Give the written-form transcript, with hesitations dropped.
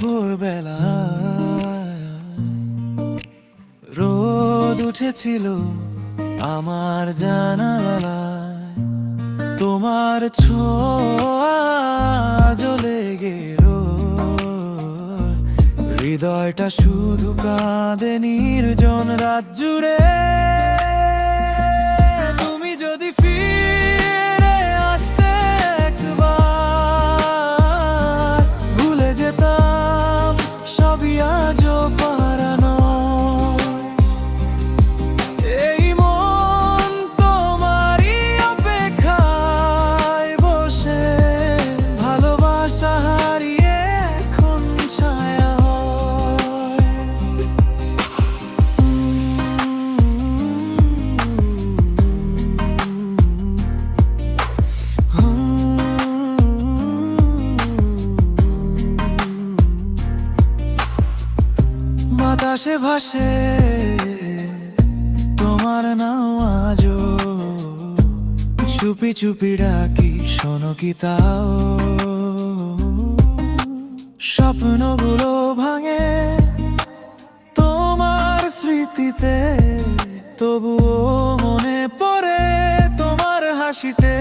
ভোরবেলা রোদ উঠেছিল আমার জানালায়, তোমার ছোঁয়া লেগে হৃদয়টা শুধু কাঁদে নির্জন রাত জুড়ে। তুমি যদি ফিরে আসতে একবার, ভুলে যেতাম সবই আজও পারানো। এই মন তোমারই অপেক্ষায় বসে, ভালোবাসা হারিয়ে এখন ছায়া। বাতাসে ভাসে তোমার নাম আজও, চুপি চুপি ডাকি শোনো কি তাও। স্বপ্নগুলো ভাঙে তোমার স্মৃতিতে, তবুও মনে পড়ে তোমার হাসিতে।